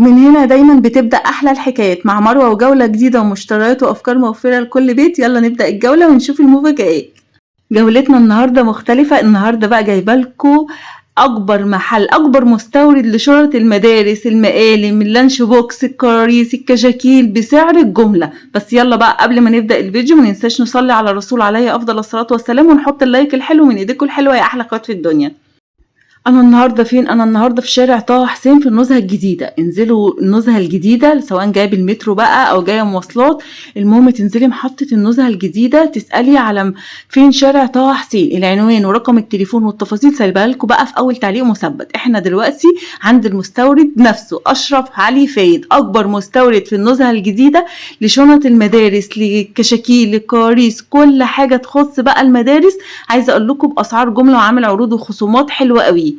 من هنا دايما بتبدأ أحلى الحكايات مع مروة، وجولة جديدة ومشتريات وأفكار موفرة لكل بيت. يلا نبدأ الجولة ونشوف المفاجآت. جولتنا النهاردة مختلفة. النهاردة بقى جايبالكوا أكبر مستورد لشنط المدارس، المقالم، اللانش بوكس، الكراريس، الكشاكيل بسعر الجملة. بس يلا بقى قبل ما نبدأ الفيديو مننساش نصلي على الرسول عليه أفضل الصلاة والسلام، ونحط اللايك الحلو من إيديكوا الحلوة يا أحلى قوات في الدنيا. انا النهارده فين؟ انا النهارده في شارع طه حسين في النزهه الجديده. انزلوا النزهه الجديده سواء جايه بالمترو بقى او جايه مواصلات، المهم تنزلي محطه النزهه الجديده تسالي على فين شارع طه حسين. العنوان ورقم التليفون والتفاصيل سايبها لكم بقى في اول تعليق مثبت. احنا دلوقتي عند المستورد نفسه اشرف علي فايد، اكبر مستورد في النزهه الجديده لشنط المدارس، لكشاكيل، لكواريس، كل حاجه تخص بقى المدارس. عايزه اقول لكم باسعار جمله وعامل عروض وخصومات حلوه قوي.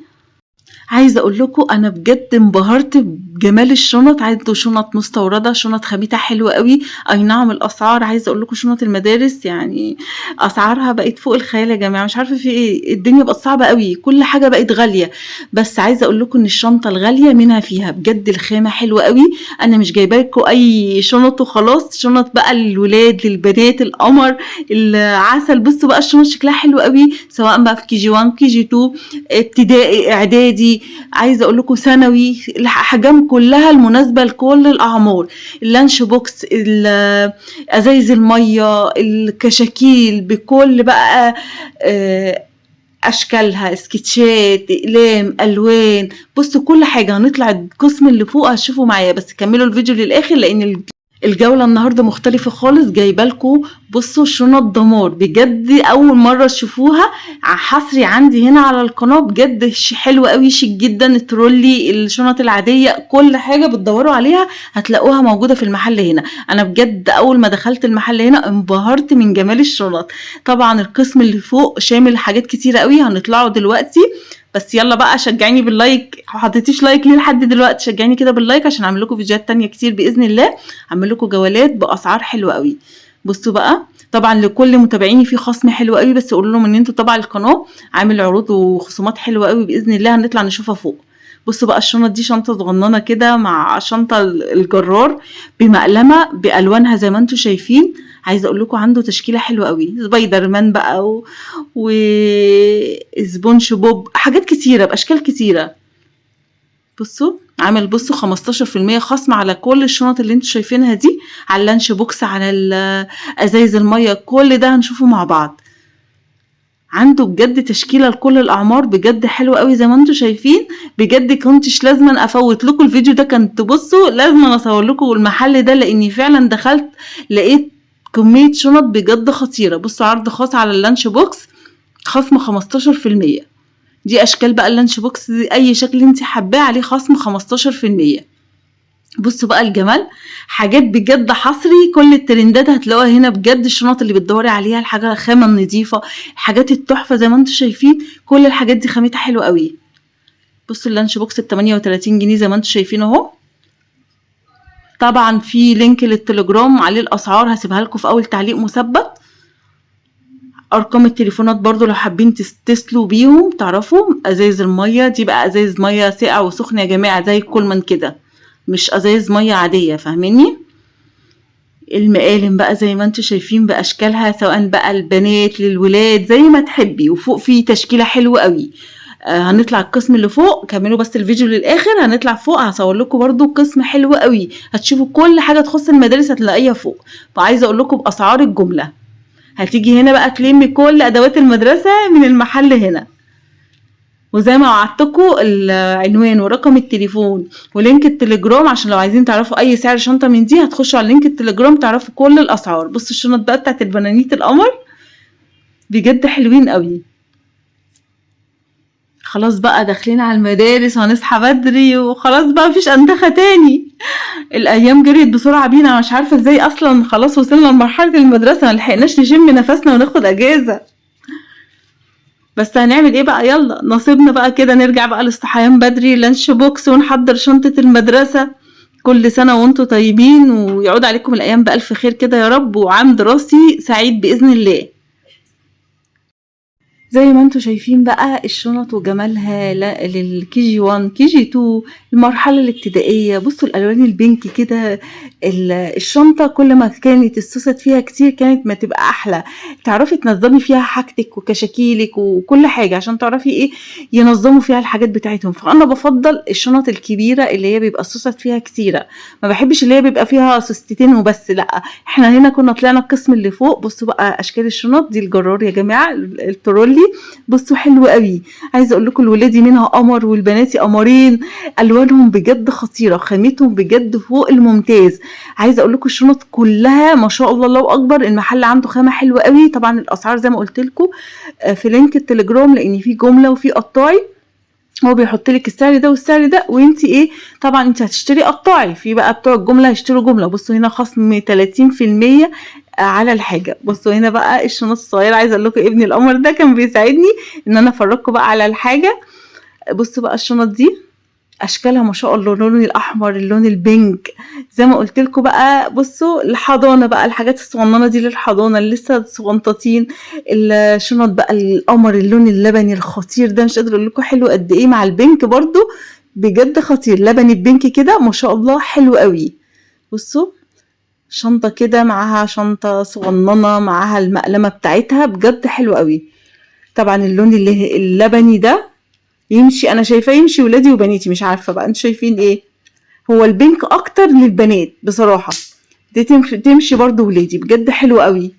عايزه اقول لكم انا بجد انبهرت بجمال الشنط. عنده شنط مستورده، شنط خامتها حلوه قوي. اي نعم الاسعار، عايزه اقول لكم شنط المدارس يعني اسعارها بقت فوق الخيال يا جماعه. مش عارفه في ايه، الدنيا بقت صعبه قوي، كل حاجه بقت غاليه. بس عايزه اقول لكم ان الشنطه الغاليه منها فيها بجد الخامه حلوه قوي. انا مش جايبه لكم اي شنط وخلاص، شنط بقى للولاد، للبنات، القمر، العسل. بصوا بقى الشنط شكلها حلو قوي، سواء بقى في كي جي 1 كي جي 2 ابتدائي اعدادي، عايزه اقول لكم ثانوي. الاحجام كلها المناسبه لكل الاعمار. اللانش بوكس، ازايز الميه، الكشاكيل بكل بقى اشكالها، سكتشات، اقلام، الوان. بصوا كل حاجه. هنطلع القسم اللي فوق هتشوفوا معايا، بس كملوا الفيديو للاخر لان الجولة النهاردة مختلفة خالص. جايبالكوا بصوا شنط دمار بجد، اول مرة تشوفوها حصري عندي هنا على القناة. بجد حلوة قوي، شيك جدا. الترولي، الشنط العادية، كل حاجة بتدوروا عليها هتلاقوها موجودة في المحل هنا. انا بجد اول ما دخلت المحل هنا انبهرت من جمال الشنط. طبعا القسم اللي فوق شامل حاجات كتيرة قوي، هنطلعوا دلوقتي. بس يلا بقى شجعيني باللايك. حطيتيش لايك ليه لحد دلوقتي؟ شجعيني كده باللايك عشان اعمل لكم فيديوهات تانية كتير باذن الله. اعمل لكم جولات باسعار حلوه قوي. بصوا بقى، طبعا لكل متابعيني في خصم حلو قوي، بس قولوا لهم ان انتوا طبعا القناه عامل عروض وخصومات حلوه قوي باذن الله. هنطلع نشوفها فوق. بصوا بقى الشنط دي شنطه صغننه كده مع شنطه الجرار بمقلمه بالوانها زي ما انتوا شايفين. عايزه اقول لكم عنده تشكيله حلوه قوي، سبايدر مان بقى وسبونج بوب، حاجات كتيره باشكال كتيره. بصوا 15% خصم على كل الشنط اللي انتوا شايفينها دي، على اللانش بوكس، على ازايز الميه، كل ده هنشوفه مع بعض. عنده بجد تشكيله لكل الاعمار، بجد حلو قوي زي ما انتوا شايفين. بجد كنتش لازما افوت لكم الفيديو ده، كنت بصوا لازما اصور لكم المحل ده لاني فعلا دخلت لقيت كميه شنط بجد خطيره. بصوا عرض خاص على اللانش بوكس، خصم 15%. دي اشكال بقى اللانش بوكس دي، اي شكل انت حباه عليه خصم 15%. بصوا بقى الجمال، حاجات بجد حصري. كل الترندات هتلاقوها هنا بجد. الشنط اللي بتدوري عليها، الحاجه الخامه النظيفه، الحاجات التحفه زي ما انتم شايفين، كل الحاجات دي خامتها حلوه قوي. بصوا اللانش بوكس ب 38 جنيه زي ما انتم شايفين اهو. طبعا في لينك للتليجرام عليه الاسعار، هسيبها لكم في اول تعليق مثبت. ارقام التليفونات برضو لو حابين تتصلوا بيهم تعرفوا. ازايز الميه دي بقى ازايز ميه ساقعه وسخنه يا جماعه، زي الكولمان كده، مش ازايز ميه عاديه، فاهميني؟ المقالم بقى زي ما انتوا شايفين باشكالها، سواء بقى البنات للولاد زي ما تحبي. وفوق في تشكيله حلوه قوي. هنطلع القسم اللي فوق، كملوا بس الفيديو للاخر. هنطلع فوق هصور لكم برضو قسم حلو قوي، هتشوفوا كل حاجه تخص المدارس هتلاقيها فوق. فعايزه اقول لكم باسعار الجمله. هتيجي هنا بقى تلمي كل ادوات المدرسه من المحل هنا. وزي ما وعدتكم العنوان ورقم التليفون ولينك التليجرام، عشان لو عايزين تعرفوا اي سعر شنطه من دي هتخشوا على لينك التليجرام تعرفوا كل الاسعار. بصوا الشنط بقى بتاعت البنانيت القمر بجد حلوين قوي. خلاص بقى داخلين على المدارس، هنصحى بدري وخلاص بقى مفيش انتخه تاني. الايام جريت بسرعه بينا، مش عارفه ازاي اصلا خلاص وصلنا لمرحله المدرسه، ما لحقناش نشم نفسنا وناخد اجازه. بس هنعمل ايه بقى؟ يلا نصيبنا بقى كده، نرجع بقى للصحيان بدري، لانش بوكس، ونحضر شنطة المدرسة. كل سنة وانتم طيبين، ويعود عليكم الايام بألف خير كده يا رب، وعام دراسي سعيد بإذن الله. زي ما انتم شايفين بقى الشنط وجمالها للكي جي 1 كي جي 2 المرحلة الابتدائية. بصوا الألوان البينك كده، الشنطة كل ما كانت السوست فيها كتير كانت ما تبقى أحلى، تعرفي تنظمي فيها حاجتك وكشاكيلك وكل حاجة عشان تعرفي ايه ينظموا فيها الحاجات بتاعتهم. فأنا بفضل الشنط الكبيرة اللي هي بيبقى السوست فيها كتيرة، ما بحبش اللي هي بيبقى فيها سوستتين وبس، لا احنا هنا كنا طلعنا القسم اللي فوق. بصوا بقى أشكال الشنط دي، الجرار يا جماعة، الترولي، بصوا حلو قوي. عايزه اقول لكم الولادي منها قمر والبناتي قمرين، الوانهم بجد خطيره، خامتهم بجد فوق الممتاز. عايزه اقول لكم الشنط كلها ما شاء الله الله اكبر، المحل عنده خامه حلوه قوي. طبعا الاسعار زي ما قلت لكم في لينك التليجرام، لان في جمله وفي قطاعي، هو بيحط لك السعر ده والسعر ده، وانت ايه طبعا انت هتشتري قطاعي، في بقى بتوع الجمله هيشتروا جمله. بصوا هنا خصم 30% على الحاجه. بصوا هنا بقى الشنط الصغيره، عايزه اقول لكم ابني القمر ده كان بيساعدني ان انا افرجكم بقى على الحاجه. بصوا بقى الشنط دي اشكالها ما شاء الله، اللون الاحمر، اللون البينك، زي ما قلت لكم بقى. بصوا الحضانه بقى، الحاجات الصغننه دي للحضانه اللي لسه صغنطتين. الشنط بقى القمر، اللون اللبني الخطير ده، مش قادره اقول لكم حلو قد ايه مع البينك برضو، بجد خطير. لبني البينك كده ما شاء الله حلو قوي. بصوا شنطه كده معاها شنطه صغننه معاها المقلمه بتاعتها، بجد حلو قوي. طبعا اللون اللبني ده يمشي، انا شايفاه يمشي ولادي وبناتي، مش عارفه بقى انتوا شايفين ايه. هو البينك اكتر للبنات بصراحه، دي تمشي برضو ولادي، بجد حلو قوي.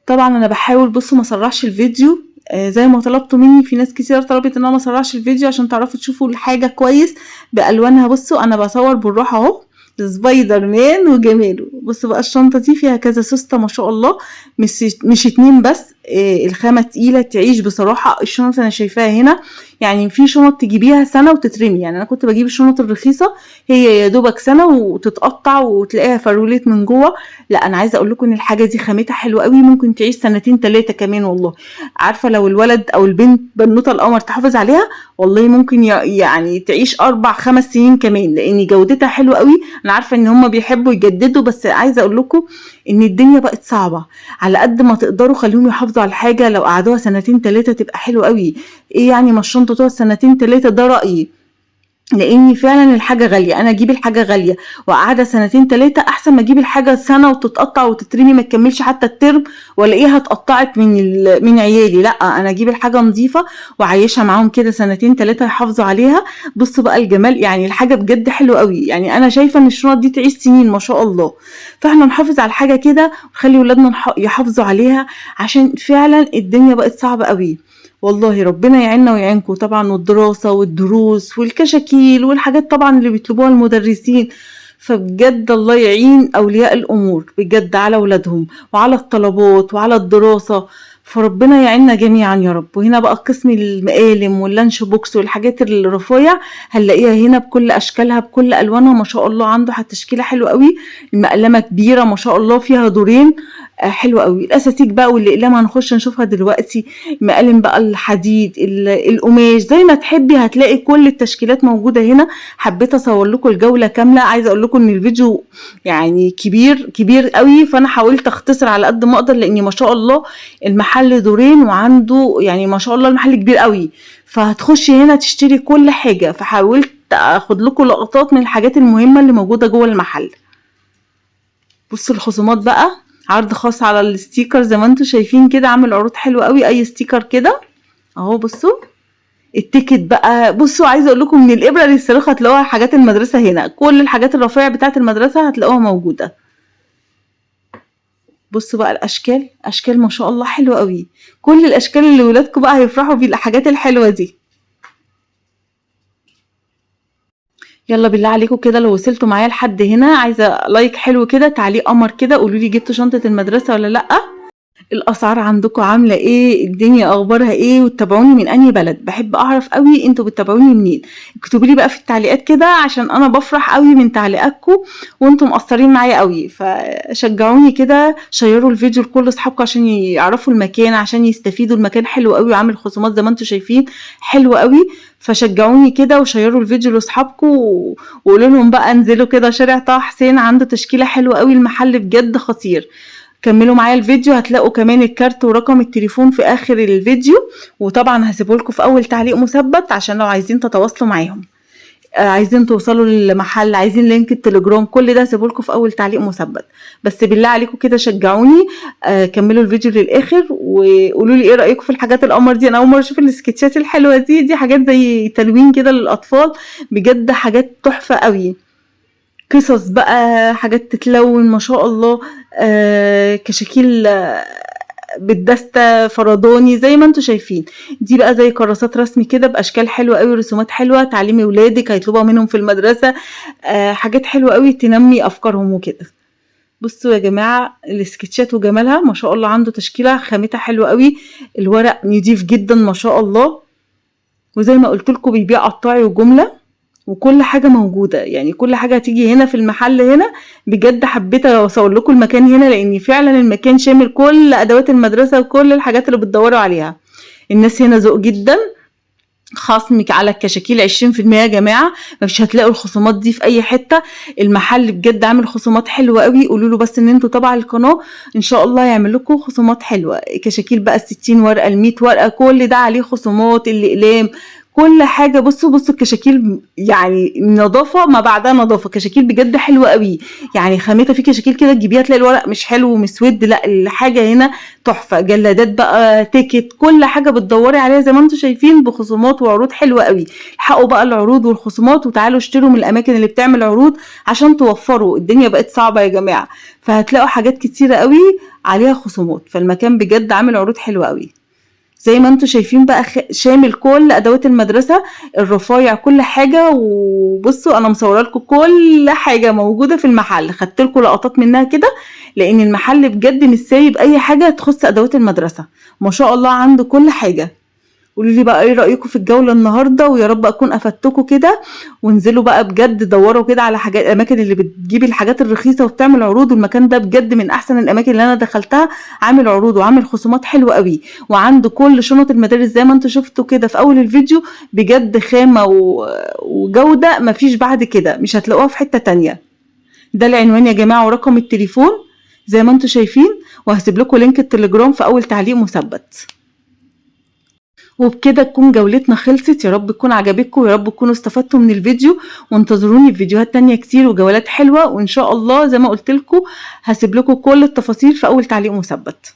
طبعا انا بحاول بصوا ما اسرعش الفيديو زي ما طلبتوا مني، في ناس كتير طلبت ان انا ما اسرعش الفيديو عشان تعرفوا تشوفوا الحاجه كويس بالوانها. بصوا انا بصور بالراحه اهو، سبايدر مان وجماله. بصوا بقى الشنطه دي فيها كذا سوسته ما شاء الله، مش اتنين بس. الخامه تقيله تعيش بصراحه. الشنط انا شايفاها هنا يعني في شنط تجيبيها سنه وتترمي، يعني انا كنت بجيب الشنط الرخيصه هي يا دوبك سنه وتتقطع وتلاقيها فرولت من جوه. لا انا عايزه اقول لكم ان الحاجه دي خامتها حلوه قوي، ممكن تعيش سنتين 3 كمان والله. عارفه لو الولد او البنت بنوته القمر تحافظ عليها، والله ممكن يعني تعيش 4-5 سنين كمان، لان جودتها حلوه قوي. انا عارفه ان هم بيحبوا يجددوا، بس عايزه اقول لكم ان الدنيا بقت صعبه، على قد ما تقدروا خليهم يحافظوا على الحاجه، لو قعدوها سنتين 3 تبقى حلوه قوي. ايه يعني ما الشنطه تقعد سنتين 3، ده رايي، لاني فعلا الحاجه غاليه. انا اجيب الحاجه غاليه وقاعده سنتين 3 احسن ما اجيب الحاجه سنه وتتقطع وتترمي ما تكملش حتى الترم، والاقيها اتقطعت من عيالي. لا انا اجيب الحاجه نظيفه وعايشها معاهم كده سنتين 3 يحافظوا عليها. بصوا بقى الجمال، يعني الحاجه بجد حلوه قوي. يعني انا شايفه ان الشنط دي تعيش سنين ما شاء الله. فاحنا نحافظ على الحاجه كده ونخلي ولادنا يحافظوا عليها، عشان فعلا الدنيا بقت صعبه قوي. والله ربنا يعيننا ويعينكم طبعا، والدراسة والدروس والكشاكيل والحاجات طبعا اللي بيطلبوها المدرسين. فبجد الله يعين أولياء الأمور بجد على ولادهم وعلى الطلبات وعلى الدراسة، فربنا يعيننا جميعا يا رب. وهنا بقى قسم المقالم واللانش بوكس والحاجات الرفيع هنلاقيها هنا بكل أشكالها بكل ألوانها ما شاء الله. عنده تشكيلة حلوة قوي، المقلمة كبيرة ما شاء الله فيها دورين، حلوة قوي. الأساتيك بقى والأقلام هنخش نشوفها دلوقتي، مقالم بقى الحديد القماش زي ما تحبي، هتلاقي كل التشكيلات موجودة هنا. حبيت اصور لكم الجولة كاملة، عايزة اقول لكم ان الفيديو يعني كبير كبير قوي، فانا حاولت اختصر على قد ما اقدر، لاني ما شاء الله المحل دورين وعنده يعني ما شاء الله المحل كبير قوي، فهتخشي هنا تشتري كل حاجة، فحاولت اخد لكم لقطات من الحاجات المهمة اللي موجودة جوه المحل. بصوا الخصومات بقى، عرض خاص على الستيكر زي ما انتم شايفين كده، عامل عروض حلوة قوي. اي ستيكر كده اهو. بصوا التيكت بقى، بصوا عايزه اقول لكم من الابره للصاروخ هتلاقوها حاجات المدرسه هنا، كل الحاجات الرفيعه بتاعه المدرسه هتلاقوها موجوده. بصوا بقى الاشكال، اشكال ما شاء الله حلوه قوي، كل الاشكال اللي ولادكم بقى هيفرحوا بالحاجات الحلوه دي. يلا بالله عليكم كده لو وصلتوا معايا لحد هنا، عايزه لايك حلو كده، تعليق قمر كده، قولوا لي جبتوا شنطه المدرسه ولا لا، الاسعار عندكم عامله ايه، الدنيا اخبارها ايه، وتتابعوني من انهي بلد. بحب اعرف قوي انتوا بتتابعوني منين، اكتبوا لي بقى في التعليقات كده، عشان انا بفرح قوي من تعليقاتكم وانتم مقصرين معايا قوي. فشجعوني كده، شيروا الفيديو لكل اصحابكم عشان يعرفوا المكان، عشان يستفيدوا. المكان حلو قوي وعامل خصومات زي ما انتم شايفين حلو قوي. فشجعوني كده وشيروا الفيديو لاصحابكم وقولوا لهم بقى انزلوا كده شارع طه حسين، عنده تشكيله حلوه قوي، المحل بجد خطير. كملوا معايا الفيديو، هتلاقوا كمان الكارت ورقم التليفون في اخر الفيديو، وطبعا هسيبه لكم في اول تعليق مثبت عشان لو عايزين تتواصلوا معاهم، عايزين توصلوا للمحل، عايزين لينك التليجرام، كل ده هسيبه لكم في اول تعليق مثبت. بس بالله عليكم كده شجعوني، كملوا الفيديو للاخر وقولوا لي ايه رايكم في الحاجات القمر دي. انا اول مره اشوف السكتشات الحلوه دي حاجات زي تلوين كده للاطفال، بجد حاجات تحفه قوي، قصص بقى، حاجات تتلون ما شاء الله، كشاكيل بالدستة، فرداني زي ما انتوا شايفين. دي بقى زي كراسات رسمي كده باشكال حلوه قوي، رسومات حلوه تعليمي ولادك هيطلبوها منهم في المدرسه، حاجات حلوه قوي تنمي افكارهم وكده. بصوا يا جماعه السكتشات وجمالها ما شاء الله، عنده تشكيله خامتها حلوه قوي، الورق نضيف جدا ما شاء الله، وزي ما قلت لكم بيبيع قطاعي وجمله، وكل حاجة موجودة، يعني كل حاجة هتيجي هنا في المحل هنا. بجد حبيت اوصل لكم المكان هنا، لان فعلا المكان شامل كل ادوات المدرسة وكل الحاجات اللي بتدوروا عليها. الناس هنا ذوق جدا، خصم على الكشاكيل 20% يا جماعة، مش هتلاقوا الخصومات دي في اي حتة. المحل بجد عامل خصومات حلوة قوي، قولوا له بس ان انتوا تبع القناة، ان شاء الله يعمل لكم خصومات حلوة. كشاكيل بقى 60 ورقة، 100 ورقة، كل ده عليه خصومات، الاقلام، كل حاجة. بصوا الكشاكيل يعني نظافة ما بعدها نظافة، كشاكيل بجد حلوة قوي، يعني خامتها. في كشاكيل كده تجيبيها تلاقي الورق مش حلو ومسود، لا الحاجة هنا تحفة. جلادات بقى، تيكت، كل حاجة بتدوري عليها زي ما انتم شايفين بخصومات وعروض حلوة قوي. الحقوا بقى العروض والخصومات وتعالوا اشتروا من الاماكن اللي بتعمل عروض عشان توفروا، الدنيا بقت صعبة يا جماعة، فهتلاقوا حاجات كتيرة قوي عليها خصومات، فالمكان بجد عامل عروض حلوة قوي. زي ما انتوا شايفين بقى شامل كل ادوات المدرسة، الرفايع، كل حاجة. وبصوا انا مصوره لكم كل حاجة موجودة في المحل، خدت لكم لقطات منها كده، لان المحل بجد مش سايب اي حاجة تخص ادوات المدرسة، ما شاء الله عنده كل حاجة. قولوا لي بقى ايه رأيكم في الجولة النهاردة، ويا رب اكون افدتكم كده. وانزلوا بقى بجد دوروا كده على حاجات، الاماكن اللي بتجيب الحاجات الرخيصة وبتعمل عروض، والمكان ده بجد من احسن الاماكن اللي انا دخلتها، عامل عروض وعامل خصومات حلوة قوي، وعنده كل شنط المدارس زي ما انتوا شفتوا كده في اول الفيديو، بجد خامة وجودة مفيش بعد كده، مش هتلاقوها في حتة تانية. ده العنوان يا جماعة ورقم التليفون زي ما انتوا شايفين، وهسيب لكم لينك التليجرام في اول تعليق مثبت. وبكده تكون جولتنا خلصت، يا رب تكون عجبتكم، ويا رب تكونوا استفدتوا من الفيديو، وانتظروني في فيديوهات تانية كتير وجولات حلوة، وان شاء الله زي ما قلت لكم هسيب لكم كل التفاصيل في اول تعليق مثبت.